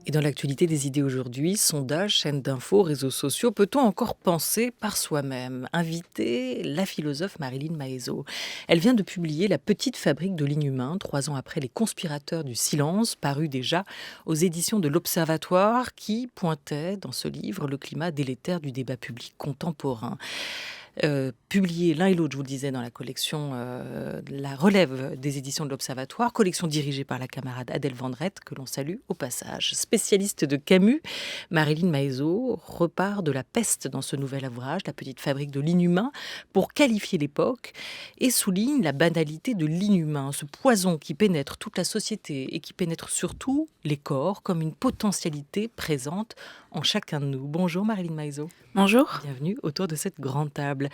Et dans l'actualité des idées aujourd'hui, sondages, chaînes d'infos, réseaux sociaux, peut-on encore penser par soi-même? Invitée, la philosophe Marilyn Maezot. Elle vient de publier La petite fabrique de l'inhumain, 3 ans après Les conspirateurs du silence, paru déjà aux éditions de l'Observatoire, qui pointait dans ce livre le climat délétère du débat public contemporain. Publiés l'un et l'autre, je vous le disais, dans la collection La Relève des éditions de l'Observatoire, collection dirigée par la camarade Adèle Vendrette, que l'on salue au passage. Spécialiste de Camus, Marilyn Maezot repart de la peste dans ce nouvel ouvrage, La petite fabrique de l'inhumain, pour qualifier l'époque et souligne la banalité de l'inhumain, ce poison qui pénètre toute la société et qui pénètre surtout les corps comme une potentialité présente en chacun de nous. Bonjour Marilyn Maezot. Bonjour. Bienvenue autour de cette grande table.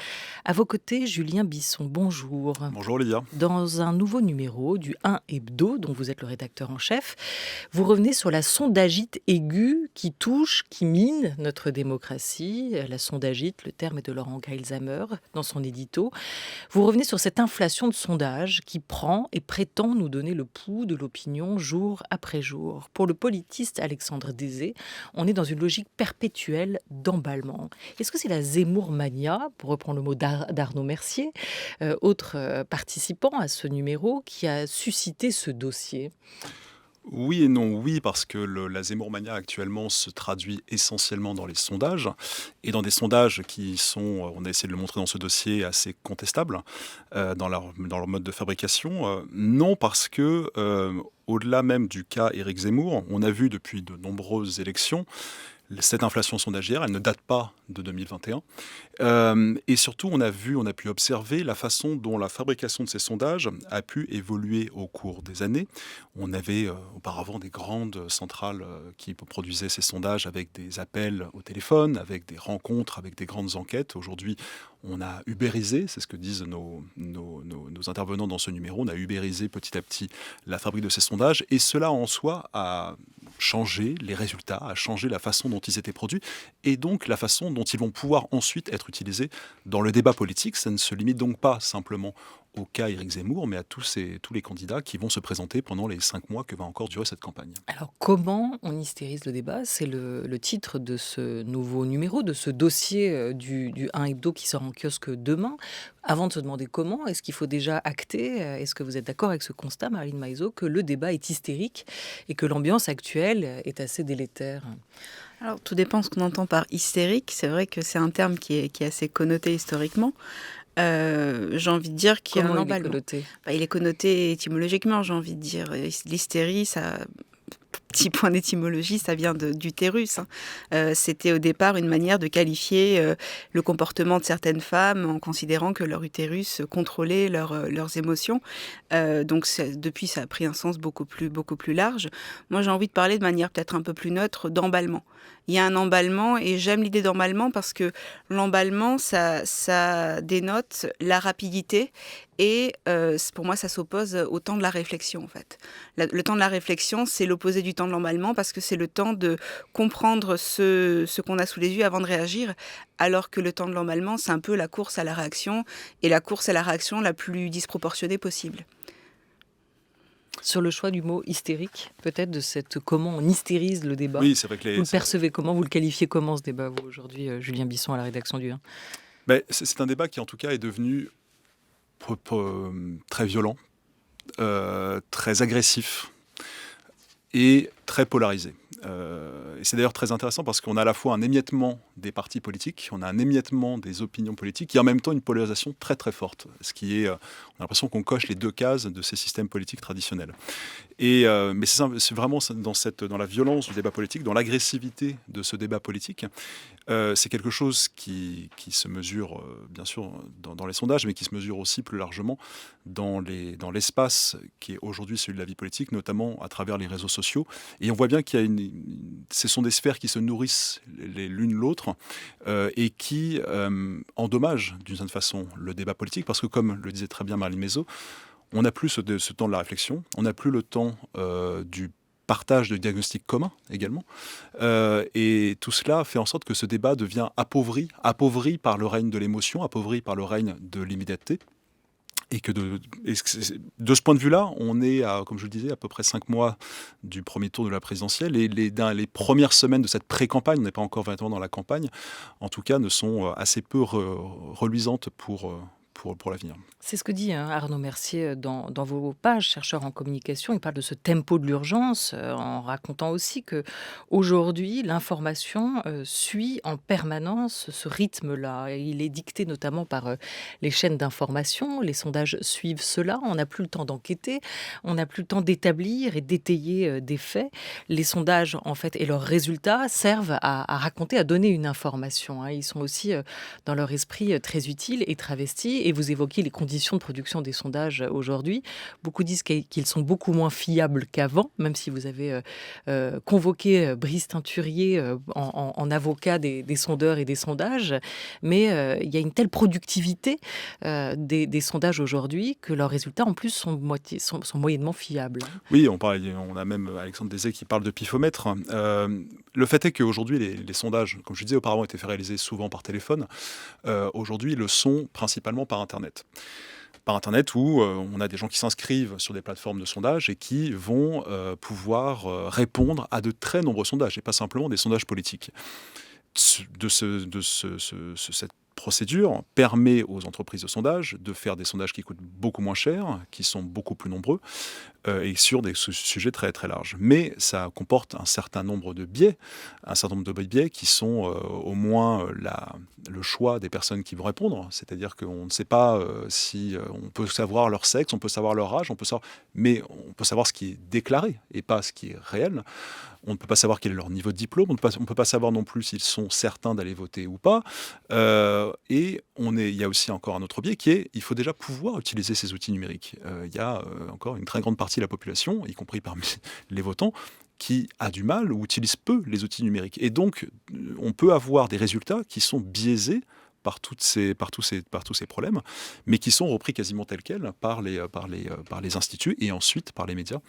À vos côtés, Julien Bisson, bonjour. Bonjour Lydia. Dans un nouveau numéro du 1 Hebdo, dont vous êtes le rédacteur en chef, vous revenez sur la sondagite aiguë qui touche, qui mine notre démocratie. La sondagite, le terme est de Laurent Geilsheimer dans son édito. Vous revenez sur cette inflation de sondages qui prend et prétend nous donner le pouls de l'opinion jour après jour. Pour le politiste Alexandre Désé, on est dans une logique perpétuelle d'emballement. Est-ce que c'est la Zemmour-mania, pour reprendre le mot d'Arnaud Mercier, autre participant à ce numéro, qui a suscité ce dossier? Oui et non. Oui, parce que la Zemmourmania actuellement se traduit essentiellement dans les sondages, et dans des sondages qui sont, on a essayé de le montrer dans ce dossier, assez contestables dans leur mode de fabrication. Non, parce que au-delà même du cas Éric Zemmour, on a vu depuis de nombreuses élections cette inflation sondagière, elle ne date pas de 2021. Et surtout, on a pu observer la façon dont la fabrication de ces sondages a pu évoluer au cours des années. On avait auparavant des grandes centrales qui produisaient ces sondages avec des appels au téléphone, avec des rencontres, avec des grandes enquêtes. Aujourd'hui, on a ubérisé, c'est ce que disent nos intervenants dans ce numéro, on a ubérisé petit à petit la fabrique de ces sondages, et cela en soi a changé les résultats, a changé la façon dont ils étaient produits, et donc la façon dont ils vont pouvoir ensuite être utilisés dans le débat politique. Ça ne se limite donc pas simplement au cas Éric Zemmour, mais à tous les candidats qui vont se présenter pendant les 5 mois que va encore durer cette campagne. Alors, comment on hystérise le débat? C'est le titre de ce nouveau numéro, de ce dossier du 1 Hebdo qui sort en kiosque demain. Avant de se demander comment, est-ce qu'il faut déjà acter, est-ce que vous êtes d'accord avec ce constat, Marilyn Maezot, que le débat est hystérique et que l'ambiance actuelle est assez délétère? Alors, tout dépend ce qu'on entend par hystérique. C'est vrai que c'est un terme qui est assez connoté historiquement. J'ai envie de dire qu'il y a un Comment il est emballement. connoté? Il est connoté étymologiquement, j'ai envie de dire. L'hystérie, ça, petit point d'étymologie, ça vient d'utérus. C'était au départ une manière de qualifier le comportement de certaines femmes en considérant que leur utérus contrôlait leurs émotions. Donc depuis, ça a pris un sens beaucoup plus large. Moi, j'ai envie de parler de manière peut-être un peu plus neutre d'emballement. Il y a un emballement, et j'aime l'idée d'emballement parce que l'emballement, ça dénote la rapidité, et pour moi, ça s'oppose au temps de la réflexion, en fait. Le temps de la réflexion, c'est l'opposé du temps de l'emballement, parce que c'est le temps de comprendre ce qu'on a sous les yeux avant de réagir, alors que le temps de l'emballement, c'est un peu la course à la réaction, et la course à la réaction la plus disproportionnée possible. Sur le choix du mot hystérique, peut-être, de comment on hystérise le débat. Oui, c'est vrai que Vous le percevez comment? Vous le qualifiez comment, ce débat, vous, aujourd'hui, Julien Bisson, à la rédaction du 1? c'est un débat qui, en tout cas, est devenu très violent, très agressif et très polarisé. Et c'est d'ailleurs très intéressant parce qu'on a à la fois un émiettement des partis politiques, on a un émiettement des opinions politiques, et en même temps une polarisation très très forte, ce qui est, on a l'impression qu'on coche les deux cases de ces systèmes politiques traditionnels. Mais c'est vraiment dans la violence du débat politique, dans l'agressivité de ce débat politique. C'est quelque chose qui se mesure, bien sûr, dans les sondages, mais qui se mesure aussi plus largement dans l'espace qui est aujourd'hui celui de la vie politique, notamment à travers les réseaux sociaux. Et on voit bien qu'il y a ce sont des sphères qui se nourrissent l'une l'autre, et qui endommagent d'une certaine façon le débat politique, parce que, comme le disait très bien Marilyn Maezot, on n'a plus ce temps de la réflexion, on n'a plus le temps du partage de diagnostics communs également. Et tout cela fait en sorte que ce débat devient appauvri par le règne de l'émotion, appauvri par le règne de l'immédiateté. Et de ce point de vue-là, on est à, comme je le disais, à peu près 5 mois du premier tour de la présidentielle. Et les premières semaines de cette pré-campagne, on n'est pas encore vraiment dans la campagne, en tout cas, ne sont assez peu reluisantes pour l'avenir. C'est ce que dit Arnaud Mercier dans vos pages, chercheur en communication. Il parle de ce tempo de l'urgence, en racontant aussi que aujourd'hui, l'information suit en permanence ce rythme-là. Et il est dicté notamment par les chaînes d'information. Les sondages suivent cela. On n'a plus le temps d'enquêter. On n'a plus le temps d'établir et d'étayer des faits. Les sondages, en fait, et leurs résultats servent à raconter, à donner une information. Ils sont aussi, dans leur esprit, très utiles et travestis. Et vous évoquez les conditions de production des sondages aujourd'hui. Beaucoup disent qu'ils sont beaucoup moins fiables qu'avant, même si vous avez convoqué Brice Teinturier en avocat des sondeurs et des sondages. Mais il y a une telle productivité des sondages aujourd'hui que leurs résultats, en plus, sont moyennement fiables. Oui, on a même Alexandre Deshaies qui parle de pifomètre. Le fait est qu'aujourd'hui, les sondages, comme je disais auparavant, étaient réalisés souvent par téléphone. Aujourd'hui, ils le sont principalement par Internet. Par Internet où on a des gens qui s'inscrivent sur des plateformes de sondage et qui vont pouvoir répondre à de très nombreux sondages, et pas simplement des sondages politiques. Cette procédure permet aux entreprises de sondage de faire des sondages qui coûtent beaucoup moins cher, qui sont beaucoup plus nombreux, et sur des sujets très très larges. Mais ça comporte un certain nombre de biais, qui sont au moins le choix des personnes qui vont répondre. C'est-à-dire qu'on ne sait pas si on peut savoir leur sexe, on peut savoir leur âge, mais on peut savoir ce qui est déclaré et pas ce qui est réel. On ne peut pas savoir quel est leur niveau de diplôme, on ne peut pas savoir non plus s'ils sont certains d'aller voter ou pas. Et il y a aussi encore un autre biais qui est, il faut déjà pouvoir utiliser ces outils numériques. Il y a encore une très grande partie de la population, y compris parmi les votants, qui a du mal ou utilise peu les outils numériques. Et donc, on peut avoir des résultats qui sont biaisés par tous ces problèmes, mais qui sont repris quasiment tels quels par les instituts et ensuite par les médias,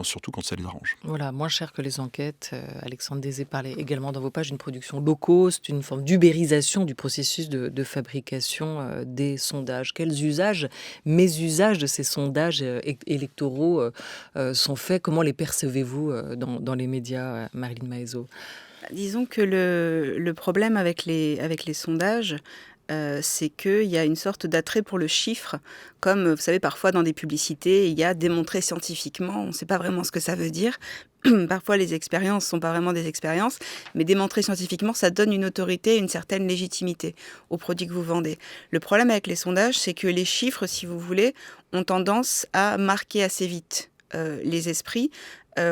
surtout quand ça les arrange. Voilà, moins cher que les enquêtes. Alexandre Deshaies parlait également dans vos pages d'une production low cost, une forme d'ubérisation du processus de fabrication des sondages. Quels usages, mésusages de ces sondages électoraux sont faits? Comment les percevez-vous dans les médias, Marilyn Maezot? Disons que le problème avec les sondages, c'est qu'il y a une sorte d'attrait pour le chiffre. Comme, vous savez, parfois dans des publicités, il y a démontré scientifiquement, on ne sait pas vraiment ce que ça veut dire. Parfois, les expériences ne sont pas vraiment des expériences, mais démontrer scientifiquement, ça donne une autorité, une certaine légitimité aux produits que vous vendez. Le problème avec les sondages, c'est que les chiffres, si vous voulez, ont tendance à marquer assez vite les esprits.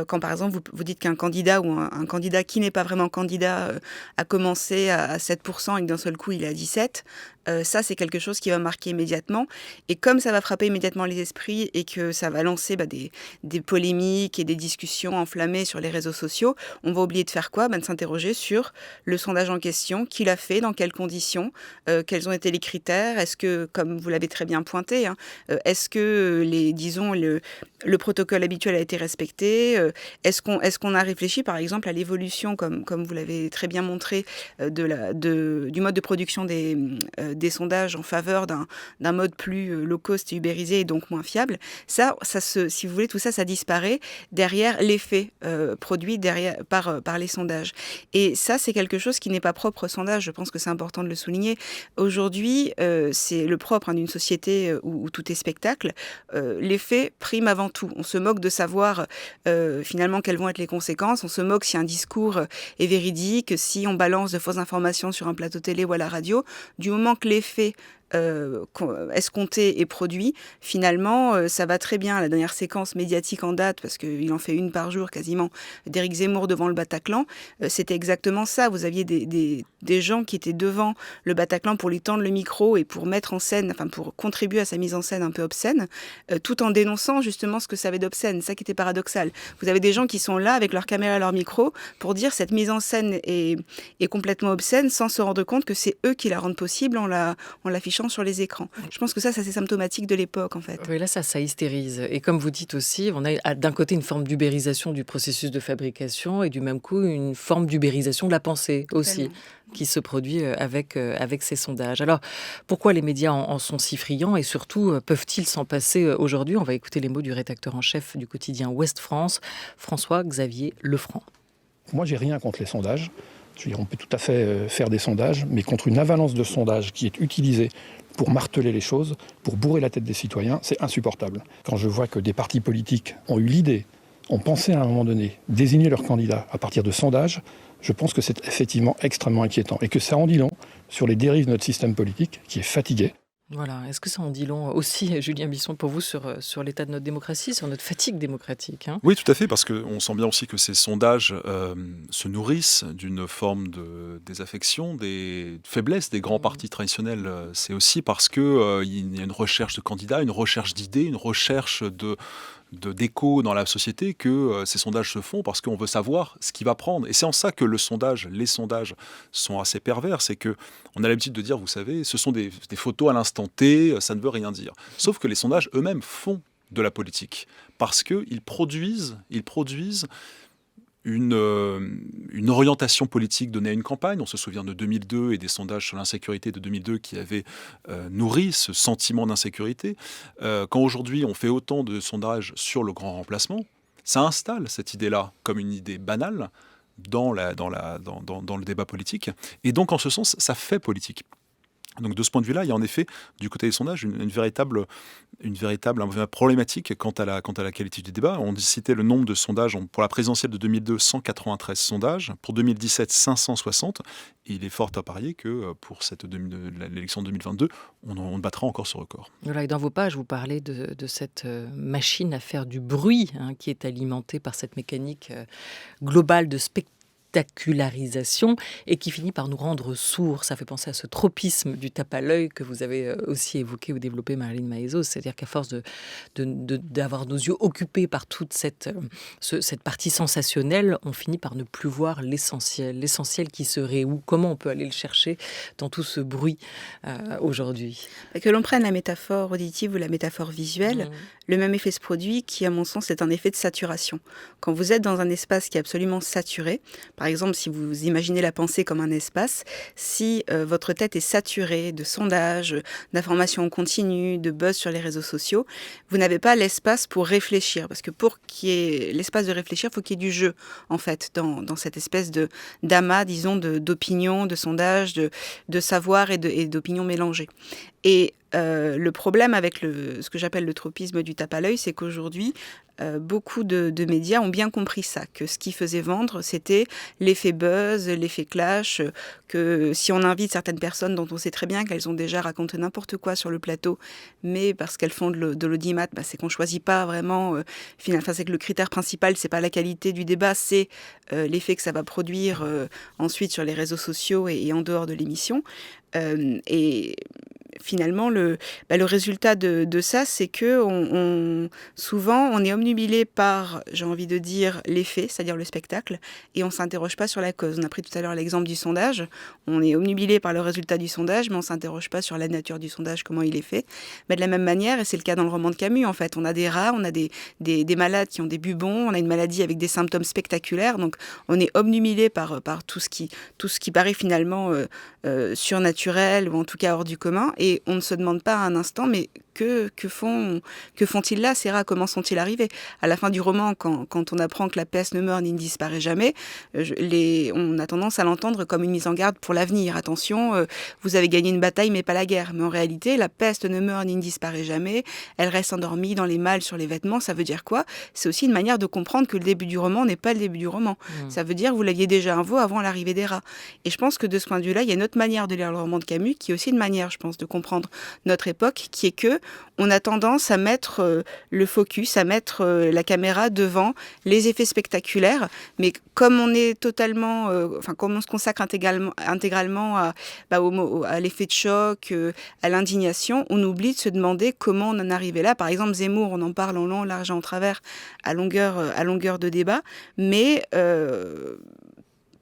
Quand par exemple vous dites qu'un candidat ou un candidat qui n'est pas vraiment candidat a commencé à 7% et que d'un seul coup il est à 17%, ça c'est quelque chose qui va marquer immédiatement. Et comme ça va frapper immédiatement les esprits et que ça va lancer des polémiques et des discussions enflammées sur les réseaux sociaux, on va oublier de faire quoi? De s'interroger sur le sondage en question, qui l'a fait, dans quelles conditions, quels ont été les critères, est-ce que, comme vous l'avez très bien pointé, est-ce que le protocole habituel a été respecté? Est-ce qu'on a réfléchi, par exemple, à l'évolution, comme vous l'avez très bien montré, du mode de production des sondages en faveur d'un mode plus low cost et ubérisé et donc moins fiable? Si vous voulez, tout ça, ça disparaît derrière l'effet produit par les sondages. Et ça, c'est quelque chose qui n'est pas propre au sondage. Je pense que c'est important de le souligner. Aujourd'hui, c'est le propre d'une société où tout est spectacle. L'effet prime avant tout. On se moque de savoir finalement quelles vont être les conséquences. On se moque si un discours est véridique, si on balance de fausses informations sur un plateau télé ou à la radio. Du moment que l'effet escompté et produit, finalement, ça va très bien. La dernière séquence médiatique en date, parce qu'il en fait une par jour quasiment, d'Éric Zemmour devant le Bataclan, c'était exactement ça. Vous aviez des gens qui étaient devant le Bataclan pour lui tendre le micro et pour mettre en scène, enfin pour contribuer à sa mise en scène un peu obscène, tout en dénonçant justement ce que ça avait d'obscène. Ça qui était paradoxal. Vous avez des gens qui sont là avec leur caméra et leur micro pour dire cette mise en scène est complètement obscène sans se rendre compte que c'est eux qui la rendent possible en l'affichant affichant sur les écrans. Je pense que ça c'est symptomatique de l'époque en fait. Oui, là, ça hystérise. Et comme vous dites aussi, on a d'un côté une forme d'ubérisation du processus de fabrication et du même coup une forme d'ubérisation de la pensée aussi, Tellement. qui se produit avec ces sondages. Alors, pourquoi les médias en sont si friands et surtout, peuvent-ils s'en passer aujourd'hui? On va écouter les mots du rédacteur en chef du quotidien Ouest France, François-Xavier Lefranc. Moi, j'ai rien contre les sondages. Je veux dire, on peut tout à fait faire des sondages, mais contre une avalanche de sondages qui est utilisée pour marteler les choses, pour bourrer la tête des citoyens, c'est insupportable. Quand je vois que des partis politiques ont eu l'idée, ont pensé à un moment donné désigner leurs candidats à partir de sondages, je pense que c'est effectivement extrêmement inquiétant et que ça en dit long sur les dérives de notre système politique qui est fatigué. Voilà. Est-ce que ça en dit long aussi, Julien Bisson, pour vous, sur l'état de notre démocratie, sur notre fatigue démocratique, hein? Oui, tout à fait, parce qu'on sent bien aussi que ces sondages se nourrissent d'une forme de désaffection, des faiblesses des grands partis traditionnels. C'est aussi parce qu'il y a une recherche de candidats, une recherche d'idées, une recherche d'écho dans la société que ces sondages se font parce qu'on veut savoir ce qui va prendre. Et c'est en ça que les sondages sont assez pervers. C'est qu'on a l'habitude de dire, vous savez, ce sont des photos à l'instant T, ça ne veut rien dire. Sauf que les sondages eux-mêmes font de la politique parce qu'ils produisent une orientation politique donnée à une campagne. On se souvient de 2002 et des sondages sur l'insécurité de 2002 qui avaient nourri ce sentiment d'insécurité. Quand aujourd'hui on fait autant de sondages sur le grand remplacement, ça installe cette idée-là comme une idée banale dans le débat politique. Et donc en ce sens, ça fait politique. Donc de ce point de vue-là, il y a en effet, du côté des sondages, une véritable problématique quant à la qualité du débat. On citait le nombre de sondages pour la présidentielle de 2002, 193 sondages. Pour 2017, 560. Et il est fort à parier que pour l'élection de 2022, on battra encore ce record. Voilà, et dans vos pages, vous parlez de cette machine à faire du bruit, hein, qui est alimentée par cette mécanique globale de spectacularisation et qui finit par nous rendre sourds. Ça fait penser à ce tropisme du tape à l'œil que vous avez aussi évoqué ou développé, Marilyn Maezos. C'est-à-dire qu'à force d'avoir nos yeux occupés par toute cette partie sensationnelle, on finit par ne plus voir l'essentiel. L'essentiel qui serait où? Comment on peut aller le chercher dans tout ce bruit aujourd'hui? Que l'on prenne la métaphore auditive ou la métaphore visuelle, le même effet se produit qui, à mon sens, est un effet de saturation. Quand vous êtes dans un espace qui est absolument saturé, par exemple, si vous imaginez la pensée comme un espace, si votre tête est saturée de sondages, d'informations en continu, de buzz sur les réseaux sociaux, vous n'avez pas l'espace pour réfléchir. Parce que pour qu'il y ait l'espace de réfléchir, il faut qu'il y ait du jeu, en fait, dans cette espèce d'amas, disons, d'opinions, de sondages, de savoir et d'opinions mélangées. Et le problème avec ce que j'appelle le tropisme du tape à l'œil, c'est qu'aujourd'hui, beaucoup de médias ont bien compris ça, que ce qui faisait vendre, c'était l'effet buzz, l'effet clash, que si on invite certaines personnes dont on sait très bien qu'elles ont déjà raconté n'importe quoi sur le plateau, mais parce qu'elles font de l'audimat, c'est qu'on choisit pas vraiment, c'est que le critère principal, c'est pas la qualité du débat, c'est l'effet que ça va produire ensuite sur les réseaux sociaux et en dehors de l'émission. Et finalement, le résultat de ça, c'est que souvent, on est obnubilé par, j'ai envie de dire, l'effet, c'est-à-dire le spectacle, et on ne s'interroge pas sur la cause. On a pris tout à l'heure l'exemple du sondage. On est obnubilé par le résultat du sondage, mais on ne s'interroge pas sur la nature du sondage, comment il est fait. Mais de la même manière, et c'est le cas dans le roman de Camus, en fait, on a des rats, on a des malades qui ont des bubons, on a une maladie avec des symptômes spectaculaires, donc on est obnubilé par tout ce qui paraît finalement surnaturel, ou en tout cas hors du commun, et on ne se demande pas un instant, mais que font-ils là, ces rats? Comment sont-ils arrivés? À la fin du roman, quand on apprend que la peste ne meurt ni ne disparaît jamais, on a tendance à l'entendre comme une mise en garde pour l'avenir. Attention, vous avez gagné une bataille, mais pas la guerre. Mais en réalité, la peste ne meurt ni ne disparaît jamais. Elle reste endormie dans les malles sur les vêtements. Ça veut dire quoi? C'est aussi une manière de comprendre que le début du roman n'est pas le début du roman. Ça veut dire que vous l'aviez déjà un veau avant l'arrivée des rats. Et je pense que de ce point de vue-là, il y a une autre manière de lire le roman de Camus, qui est aussi une manière, je pense, de comprendre notre époque, qui est que on a tendance à mettre le focus, à mettre la caméra devant les effets spectaculaires, mais comme on est totalement, comme on se consacre intégralement à l'effet de choc, à l'indignation, on oublie de se demander comment on en est arrivé là. Par exemple, Zemmour, on en parle en long, large et en travers, à longueur de débat, mais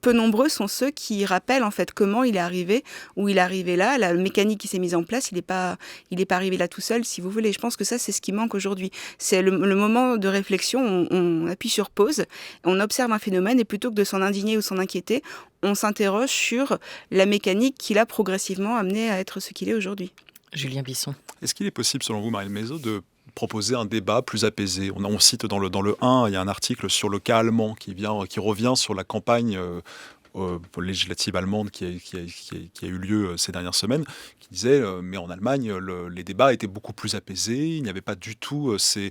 peu nombreux sont ceux qui rappellent en fait comment il est arrivé, où il est arrivé là, la mécanique qui s'est mise en place, il n'est pas arrivé là tout seul, si vous voulez. Je pense que ça, c'est ce qui manque aujourd'hui. C'est le moment de réflexion, on appuie sur pause, on observe un phénomène et plutôt que de s'en indigner ou s'en inquiéter, on s'interroge sur la mécanique qui l'a progressivement amené à être ce qu'il est aujourd'hui. Julien Bisson. Est-ce qu'il est possible, selon vous, Marielle Maisot, de proposer un débat plus apaisé? On cite dans le 1, il y a un article sur le cas allemand qui revient sur la campagne législative allemande qui a eu lieu ces dernières semaines, qui disait mais en Allemagne, les débats étaient beaucoup plus apaisés, il n'y avait pas du tout ces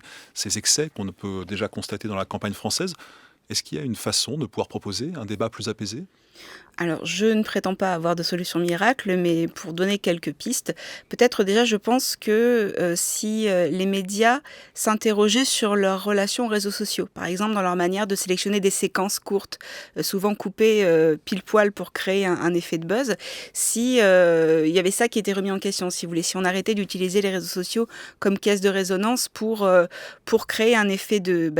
excès qu'on peut déjà constater dans la campagne française. Est-ce qu'il y a une façon de pouvoir proposer un débat plus apaisé ? Alors, je ne prétends pas avoir de solution miracle, mais pour donner quelques pistes, peut-être déjà, je pense que si les médias s'interrogeaient sur leur relation aux réseaux sociaux, par exemple dans leur manière de sélectionner des séquences courtes, souvent coupées pile-poil pour créer un effet de buzz, si il y avait ça qui était remis en question, si vous voulez, si on arrêtait d'utiliser les réseaux sociaux comme caisse de résonance pour créer un effet de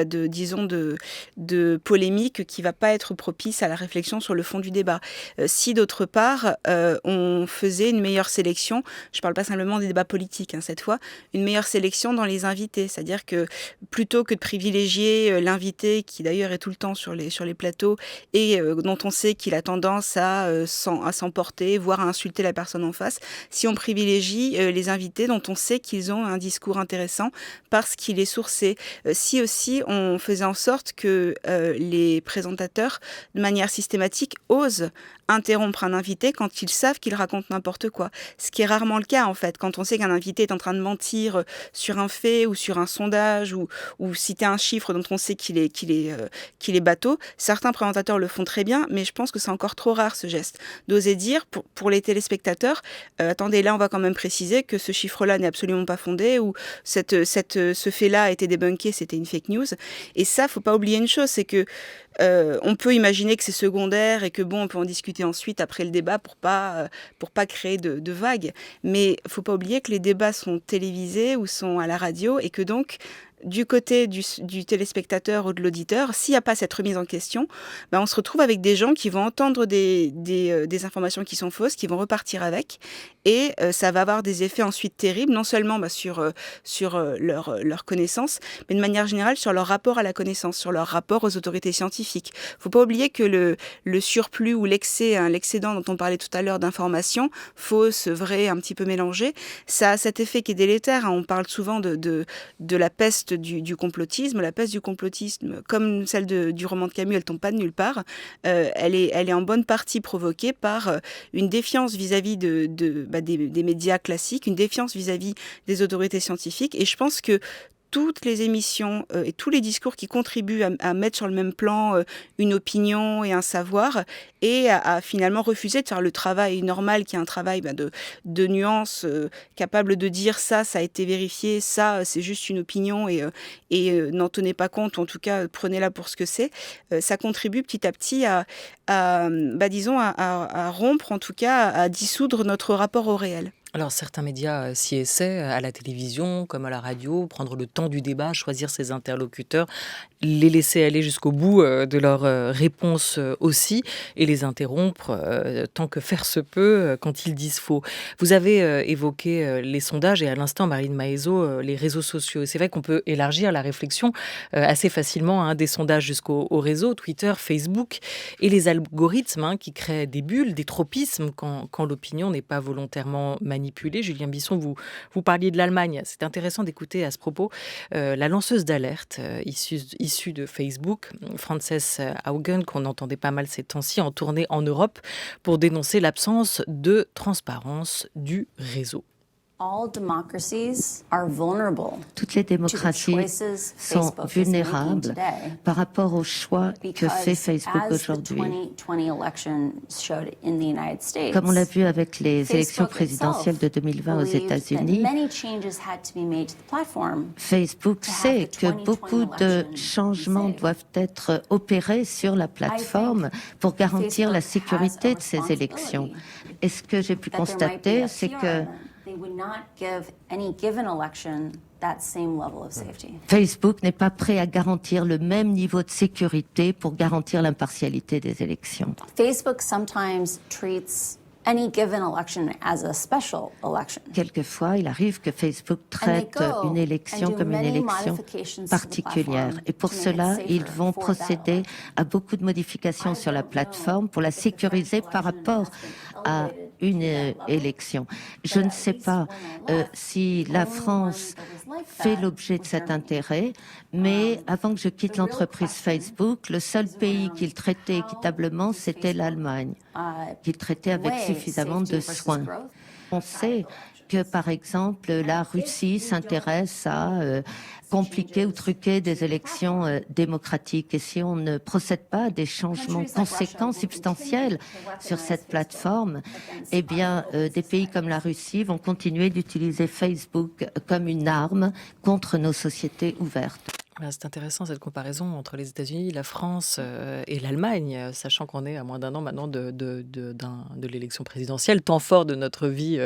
polémique qui ne va pas être propice à la réflexion sur le fond du débat. Si d'autre part, on faisait une meilleure sélection, je ne parle pas simplement des débats politiques cette fois, une meilleure sélection dans les invités, c'est-à-dire que plutôt que de privilégier l'invité qui d'ailleurs est tout le temps sur les plateaux et dont on sait qu'il a tendance à s'emporter, voire à insulter la personne en face, si on privilégie les invités dont on sait qu'ils ont un discours intéressant parce qu'il est sourcé, si aussi on faisait en sorte que les présentateurs, de manière systématique, osent interrompre un invité quand ils savent qu'il raconte n'importe quoi. Ce qui est rarement le cas en fait. Quand on sait qu'un invité est en train de mentir sur un fait ou sur un sondage ou citer un chiffre dont on sait qu'il est bateau, certains présentateurs le font très bien, mais je pense que c'est encore trop rare ce geste. D'oser dire pour les téléspectateurs, attendez, là on va quand même préciser que ce chiffre-là n'est absolument pas fondé ou ce fait-là a été débunké, c'était une fake news. Et ça, faut pas oublier une chose, c'est que on peut imaginer que c'est secondaire et que on peut en discuter ensuite après le débat pour pas créer de vagues. Mais faut pas oublier que les débats sont télévisés ou sont à la radio et que donc du côté du téléspectateur ou de l'auditeur, s'il n'y a pas cette remise en question, on se retrouve avec des gens qui vont entendre des informations qui sont fausses, qui vont repartir avec, et ça va avoir des effets ensuite terribles, non seulement sur leur connaissance, mais de manière générale sur leur rapport à la connaissance, sur leur rapport aux autorités scientifiques. Il ne faut pas oublier que le surplus ou l'excédent dont on parlait tout à l'heure d'informations, fausses, vraies, un petit peu mélangées, ça a cet effet qui est délétère. On parle souvent de la peste du complotisme. La peste du complotisme, comme celle du roman de Camus, elle tombe pas de nulle part. Elle est en bonne partie provoquée par une défiance vis-à-vis des médias classiques, une défiance vis-à-vis des autorités scientifiques. Et je pense que toutes les émissions et tous les discours qui contribuent à mettre sur le même plan une opinion et un savoir et à finalement refuser de faire le travail normal qui est un travail de nuances capable de dire ça a été vérifié, ça c'est juste une opinion et n'en tenez pas compte, ou en tout cas prenez-la pour ce que c'est, ça contribue petit à petit à rompre, en tout cas à dissoudre notre rapport au réel. Alors certains médias s'y essaient, à la télévision comme à la radio, prendre le temps du débat, choisir ses interlocuteurs, les laisser aller jusqu'au bout de leurs réponses aussi, et les interrompre tant que faire se peut quand ils disent faux. Vous avez évoqué les sondages et à l'instant, Mariline Maezot, les réseaux sociaux. C'est vrai qu'on peut élargir la réflexion assez facilement des sondages jusqu'au réseau, Twitter, Facebook, et les algorithmes qui créent des bulles, des tropismes quand l'opinion n'est pas volontairement manipulée. Julien Bisson, vous parliez de l'Allemagne. C'est intéressant d'écouter à ce propos la lanceuse d'alerte issue de Facebook, Frances Haugen, qu'on entendait pas mal ces temps-ci, en tournée en Europe pour dénoncer l'absence de transparence du réseau. Toutes les démocraties sont vulnérables par rapport au choix que fait Facebook aujourd'hui. Comme on l'a vu avec les élections présidentielles de 2020 aux États-Unis, Facebook sait que beaucoup de changements doivent être opérés sur la plateforme pour garantir la sécurité de ces élections. Et ce que j'ai pu constater, c'est que Facebook n'est pas prêt à garantir le même niveau de sécurité pour garantir l'impartialité des élections. Facebook sometimes treats any given election as a special election. Quelquefois, il arrive que Facebook traite une élection comme une élection particulière. Et pour cela, ils vont procéder à beaucoup de modifications sur la plateforme pour la sécuriser par rapport à une élection. Je ne sais pas si la France fait l'objet de cet intérêt, mais avant que je quitte l'entreprise Facebook, le seul pays qu'il traitait équitablement, c'était l'Allemagne, qu'il traitait avec suffisamment de soin. On sait que, par exemple, la Russie s'intéresse à compliquer ou truquer des élections démocratiques. Et si on ne procède pas à des changements conséquents, substantiels sur cette plateforme, eh bien, des pays comme la Russie vont continuer d'utiliser Facebook comme une arme contre nos sociétés ouvertes. Voilà, c'est intéressant cette comparaison entre les États-Unis, la France et l'Allemagne, sachant qu'on est à moins d'un an maintenant de l'élection présidentielle, temps fort de notre vie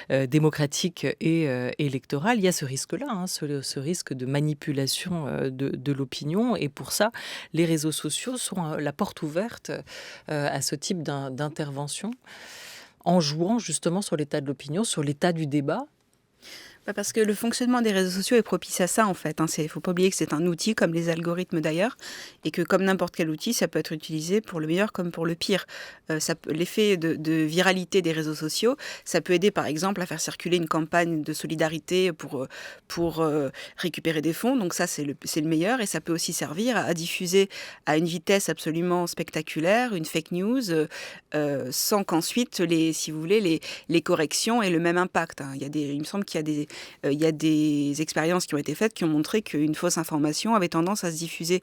démocratique et électorale. Il y a ce risque-là, hein, ce risque de manipulation de l'opinion. Et pour ça, les réseaux sociaux sont la porte ouverte à ce type d'intervention, en jouant justement sur l'état de l'opinion, sur l'état du débat. Parce que le fonctionnement des réseaux sociaux est propice à ça, en fait. Il ne faut pas oublier que c'est un outil, comme les algorithmes d'ailleurs, et que comme n'importe quel outil, ça peut être utilisé pour le meilleur comme pour le pire. L'effet de viralité des réseaux sociaux, ça peut aider par exemple à faire circuler une campagne de solidarité pour récupérer des fonds. Donc ça, c'est le meilleur. Et ça peut aussi servir à diffuser à une vitesse absolument spectaculaire une fake news, sans qu'ensuite, si vous voulez, les corrections aient le même impact. Il me semble qu'il y a des expériences qui ont été faites qui ont montré qu'une fausse information avait tendance à se diffuser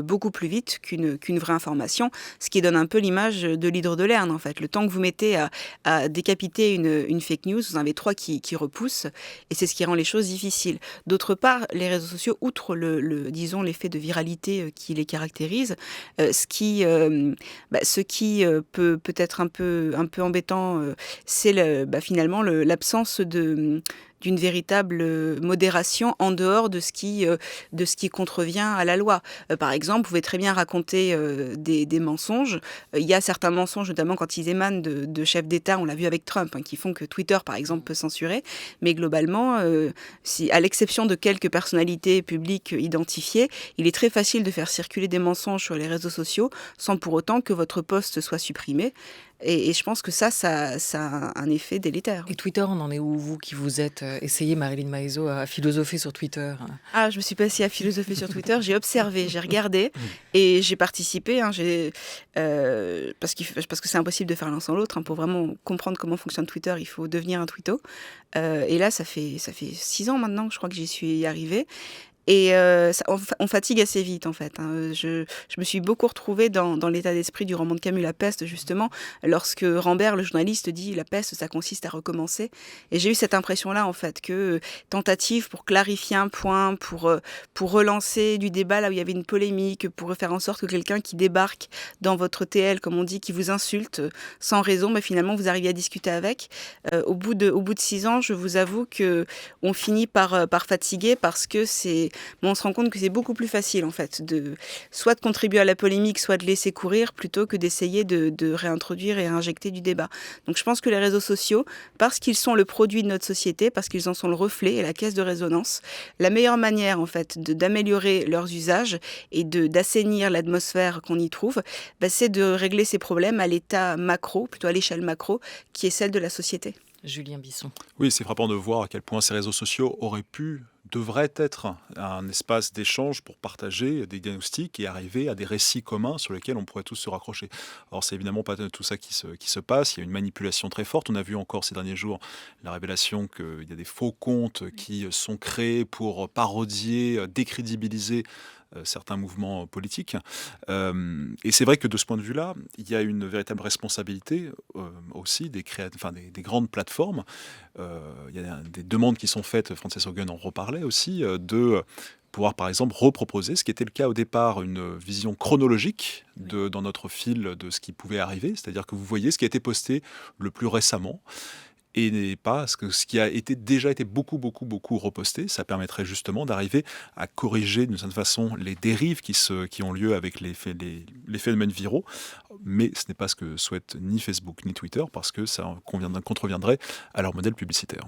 beaucoup plus vite qu'une vraie information, ce qui donne un peu l'image de l'hydre de Lerne, en fait. Le temps que vous mettez à décapiter une fake news, vous en avez 3 qui repoussent, et c'est ce qui rend les choses difficiles. D'autre part, les réseaux sociaux, outre disons, l'effet de viralité qui les caractérise, ce qui peut être un peu embêtant, c'est finalement l'absence d'une véritable modération en dehors de ce qui contrevient à la loi. Par exemple, vous pouvez très bien raconter des mensonges. Il y a certains mensonges, notamment quand ils émanent de chefs d'État, on l'a vu avec Trump, qui font que Twitter, par exemple, peut censurer. Mais globalement, à l'exception de quelques personnalités publiques identifiées, il est très facile de faire circuler des mensonges sur les réseaux sociaux sans pour autant que votre post soit supprimé. Et je pense que ça a un effet délétère. Et Twitter, on en est où, vous qui vous êtes essayé, Marilyn Maezot, à philosopher sur Twitter? Ah, je me suis pas assise à philosopher sur Twitter, j'ai observé, j'ai regardé et j'ai participé. Parce que c'est impossible de faire l'un sans l'autre. Pour vraiment comprendre comment fonctionne Twitter, il faut devenir un twitto. Et là, ça fait 6 ans maintenant que je crois que j'y suis arrivée. Et on fatigue assez vite, en fait. Je me suis beaucoup retrouvée dans l'état d'esprit du roman de Camus, La Peste, justement, lorsque Rambert, le journaliste, dit « La peste, ça consiste à recommencer ». Et j'ai eu cette impression-là, en fait, que tentative pour clarifier un point, pour relancer du débat là où il y avait une polémique, pour faire en sorte que quelqu'un qui débarque dans votre TL, comme on dit, qui vous insulte sans raison, mais finalement, vous arrivez à discuter avec. Au bout de 6 ans, je vous avoue qu'on finit par fatiguer parce que on se rend compte que c'est beaucoup plus facile, en fait, soit de contribuer à la polémique, soit de laisser courir, plutôt que d'essayer de réintroduire et réinjecter du débat. Donc je pense que les réseaux sociaux, parce qu'ils sont le produit de notre société, parce qu'ils en sont le reflet et la caisse de résonance, la meilleure manière, en fait, d'améliorer leurs usages et d'assainir l'atmosphère qu'on y trouve, c'est de régler ces problèmes à l'état macro, plutôt à l'échelle macro, qui est celle de la société. Julien Bisson. Oui, c'est frappant de voir à quel point ces réseaux sociaux devraient être un espace d'échange pour partager des diagnostics et arriver à des récits communs sur lesquels on pourrait tous se raccrocher. Alors c'est évidemment pas tout ça qui se passe, il y a une manipulation très forte. On a vu encore ces derniers jours la révélation qu'il y a des faux comptes qui sont créés pour parodier, décrédibiliser certains mouvements politiques. Et c'est vrai que de ce point de vue-là, il y a une véritable responsabilité aussi des grandes plateformes. Il y a des demandes qui sont faites, Frances Haugen en reparlait aussi, de pouvoir par exemple reproposer, ce qui était le cas au départ, une vision chronologique dans notre fil de ce qui pouvait arriver, c'est-à-dire que vous voyez ce qui a été posté le plus récemment. et pas ce qui a déjà été beaucoup reposté. Ça permettrait justement d'arriver à corriger d'une certaine façon les dérives qui ont lieu avec les phénomènes viraux, mais ce n'est pas ce que souhaitent ni Facebook ni Twitter, parce que ça contreviendrait à leur modèle publicitaire.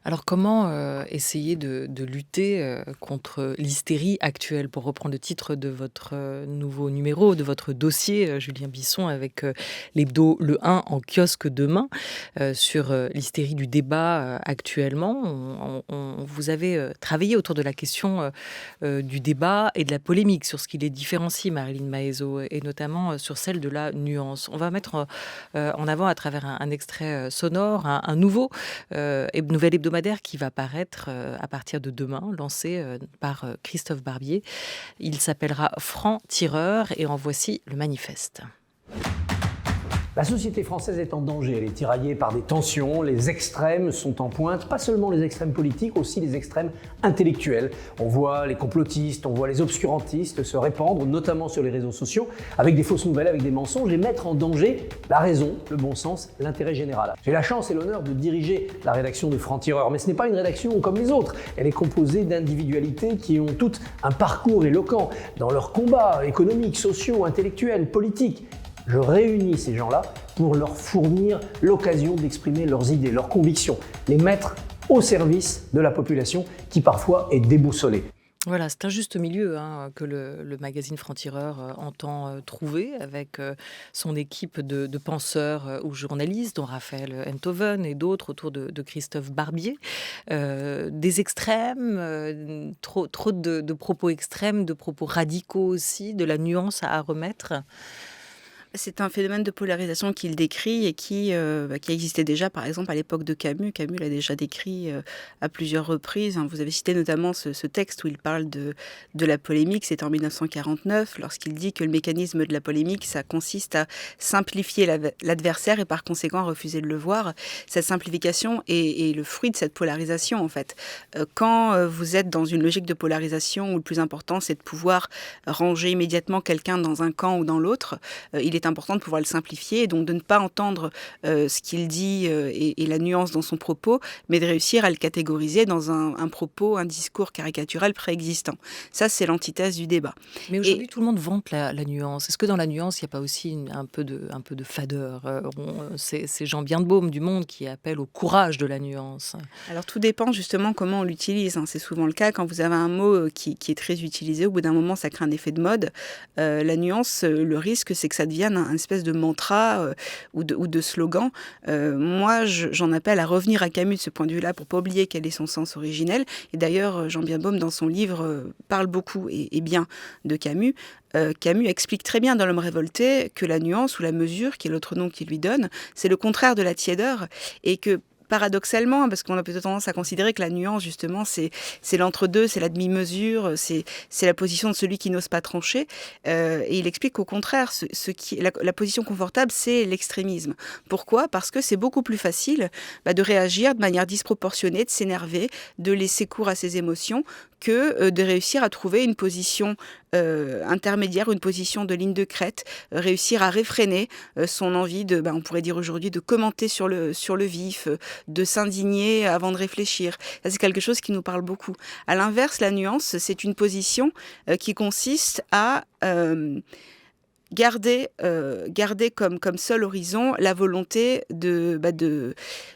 Alors comment essayer de lutter contre l'hystérie actuelle, pour reprendre le titre de votre nouveau numéro, de votre dossier, Julien Bisson, avec l'hebdo Le 1 en kiosque demain, sur l'hystérie du débat actuellement. Vous avez travaillé autour de la question du débat et de la polémique, sur ce qui les différencie, Marilyn Maezot, et notamment sur celle de la nuance. On va mettre en avant, à travers un extrait sonore, un nouvel hebdomadaire qui va paraître à partir de demain, lancé par Christophe Barbier. Il s'appellera Franc-Tireur, et en voici le manifeste. La société française est en danger, elle est tiraillée par des tensions, les extrêmes sont en pointe, pas seulement les extrêmes politiques, aussi les extrêmes intellectuels. On voit les complotistes, on voit les obscurantistes se répandre, notamment sur les réseaux sociaux, avec des fausses nouvelles, avec des mensonges, et mettre en danger la raison, le bon sens, l'intérêt général. J'ai la chance et l'honneur de diriger la rédaction de Franc-Tireur, mais ce n'est pas une rédaction comme les autres. Elle est composée d'individualités qui ont toutes un parcours éloquent dans leurs combats économiques, sociaux, intellectuels, politiques. Je réunis ces gens-là pour leur fournir l'occasion d'exprimer leurs idées, leurs convictions, les mettre au service de la population qui parfois est déboussolée. Voilà, c'est un juste milieu que le magazine Franc-Tireur entend trouver, avec son équipe de penseurs ou journalistes, dont Raphaël Enthoven et d'autres autour de Christophe Barbier. Des extrêmes, trop de propos extrêmes, de propos radicaux aussi, de la nuance à remettre. C'est un phénomène de polarisation qu'il décrit et qui existait déjà, par exemple, à l'époque de Camus. Camus l'a déjà décrit à plusieurs reprises. Vous avez cité notamment ce texte où il parle de la polémique. C'est en 1949, lorsqu'il dit que le mécanisme de la polémique, ça consiste à simplifier l'adversaire et par conséquent à refuser de le voir. Cette simplification est le fruit de cette polarisation, en fait. Quand vous êtes dans une logique de polarisation où le plus important, c'est de pouvoir ranger immédiatement quelqu'un dans un camp ou dans l'autre, il est important de pouvoir le simplifier, et donc de ne pas entendre ce qu'il dit et la nuance dans son propos, mais de réussir à le catégoriser dans un propos, un discours caricatural préexistant. Ça, c'est l'antithèse du débat. Mais aujourd'hui, tout le monde vante la nuance. Est-ce que dans la nuance, il n'y a pas aussi un peu de fadeur? C'est Jean Birnbaum du Monde qui appelle au courage de la nuance. Alors, tout dépend justement comment on l'utilise. C'est souvent le cas quand vous avez un mot qui est très utilisé. Au bout d'un moment, ça crée un effet de mode. La nuance, le risque, c'est que ça devienne un espèce de mantra ou de slogan. Moi, j'en appelle à revenir à Camus de ce point de vue-là pour ne pas oublier quel est son sens originel. Et d'ailleurs, Jean Birnbaum, dans son livre, parle beaucoup et bien de Camus. Camus explique très bien dans L'Homme révolté que la nuance ou la mesure, qui est l'autre nom qu'il lui donne, c'est le contraire de la tiédeur, et que paradoxalement, parce qu'on a peut-être tendance à considérer que la nuance, justement, c'est l'entre-deux, c'est la demi-mesure, c'est la position de celui qui n'ose pas trancher. Et il explique qu'au contraire, la position confortable, c'est l'extrémisme. Pourquoi ? Parce que c'est beaucoup plus facile de réagir de manière disproportionnée, de s'énerver, de laisser cours à ses émotions, que de réussir à trouver une position intermédiaire, une position de ligne de crête, réussir à réfréner son envie de, on pourrait dire aujourd'hui, de commenter sur le vif, de s'indigner avant de réfléchir. Ça, c'est quelque chose qui nous parle beaucoup. À l'inverse, la nuance, c'est une position qui consiste à garder comme seul horizon la volonté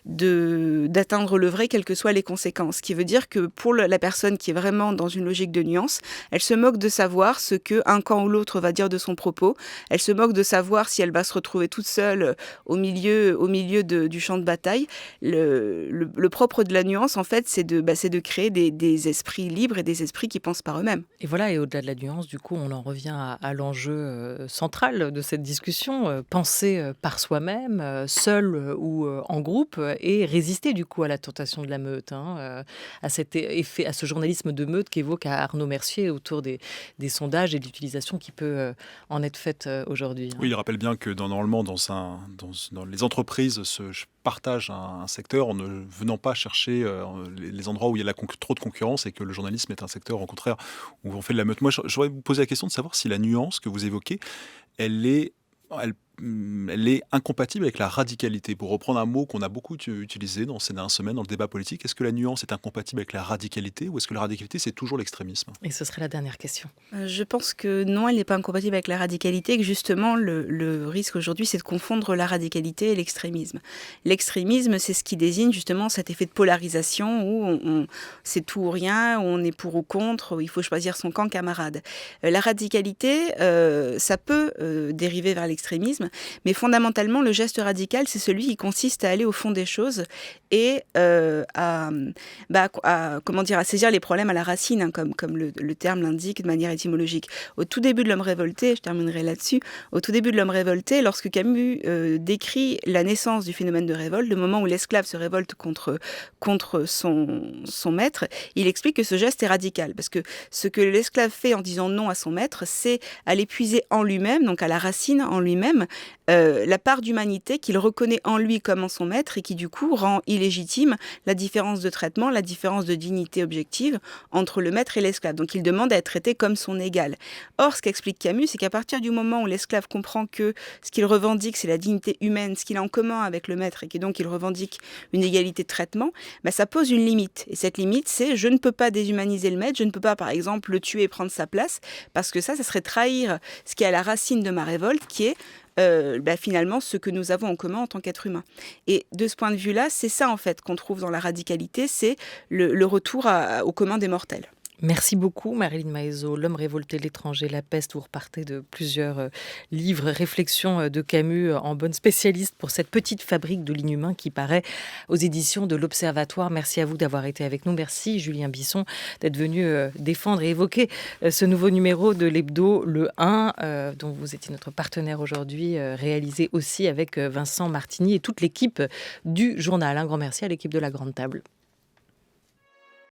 d'atteindre le vrai, quelles que soient les conséquences. Ce qui veut dire que pour la personne qui est vraiment dans une logique de nuance, elle se moque de savoir ce qu'un camp ou l'autre va dire de son propos. Elle se moque de savoir si elle va se retrouver toute seule au milieu du champ de bataille. Le propre de la nuance, en fait, c'est de créer des esprits libres et des esprits qui pensent par eux-mêmes. Et voilà, et au-delà de la nuance, du coup, on en revient à l'enjeu central de cette discussion, penser par soi-même, seul ou en groupe, et résister du coup à la tentation de la meute, à cet effet, à ce journalisme de meute qu'évoque Arnaud Mercier autour des sondages et de l'utilisation qui peut en être faite aujourd'hui. Oui, il rappelle bien que normalement dans les entreprises partagent un secteur en ne venant pas chercher les endroits où il y a trop de concurrence, et que le journalisme est un secteur au contraire où on fait de la meute. Moi, j'aurais vous poser la question de savoir si la nuance que vous évoquez, elle elle est incompatible avec la radicalité. Pour reprendre un mot qu'on a beaucoup utilisé dans ces dernières semaines dans le débat politique, est-ce que la nuance est incompatible avec la radicalité ou est-ce que la radicalité, c'est toujours l'extrémisme? Et ce serait la dernière question. Je pense que non, elle n'est pas incompatible avec la radicalité, et que justement, le risque aujourd'hui, c'est de confondre la radicalité et l'extrémisme. L'extrémisme, c'est ce qui désigne justement cet effet de polarisation où c'est tout ou rien, où on est pour ou contre, où il faut choisir son camp camarade. La radicalité, ça peut dériver vers l'extrémisme, mais fondamentalement, le geste radical, c'est celui qui consiste à aller au fond des choses et à saisir les problèmes à la racine, hein, comme le terme l'indique de manière étymologique. Au tout début de l'homme révolté, je terminerai là-dessus, au tout début de l'homme révolté, lorsque Camus décrit la naissance du phénomène de révolte, le moment où l'esclave se révolte contre son maître, il explique que ce geste est radical, parce que ce que l'esclave fait en disant non à son maître, c'est aller puiser en lui-même, donc à la racine en lui-même, la part d'humanité qu'il reconnaît en lui comme en son maître et qui du coup rend illégitime la différence de traitement, la différence de dignité objective entre le maître et l'esclave. Donc il demande à être traité comme son égal. Or, ce qu'explique Camus, c'est qu'à partir du moment où l'esclave comprend que ce qu'il revendique, c'est la dignité humaine, ce qu'il a en commun avec le maître et que donc il revendique une égalité de traitement, ça pose une limite. Et cette limite, c'est je ne peux pas déshumaniser le maître, je ne peux pas par exemple le tuer et prendre sa place, parce que ça serait trahir ce qui est à la racine de ma révolte, qui est finalement ce que nous avons en commun en tant qu'être humain. Et de ce point de vue-là, c'est ça en fait qu'on trouve dans la radicalité, c'est le retour au commun des mortels. Merci beaucoup Marilyn Maezot. L'homme révolté, l'étranger, la peste. Vous repartez de plusieurs livres, réflexions de Camus en bonne spécialiste pour cette petite fabrique de l'inhumain qui paraît aux éditions de l'Observatoire. Merci à vous d'avoir été avec nous. Merci Julien Bisson d'être venu défendre et évoquer ce nouveau numéro de l'Hebdo, le 1, dont vous étiez notre partenaire aujourd'hui, réalisé aussi avec Vincent Martini et toute l'équipe du journal. Un grand merci à l'équipe de la Grande Table.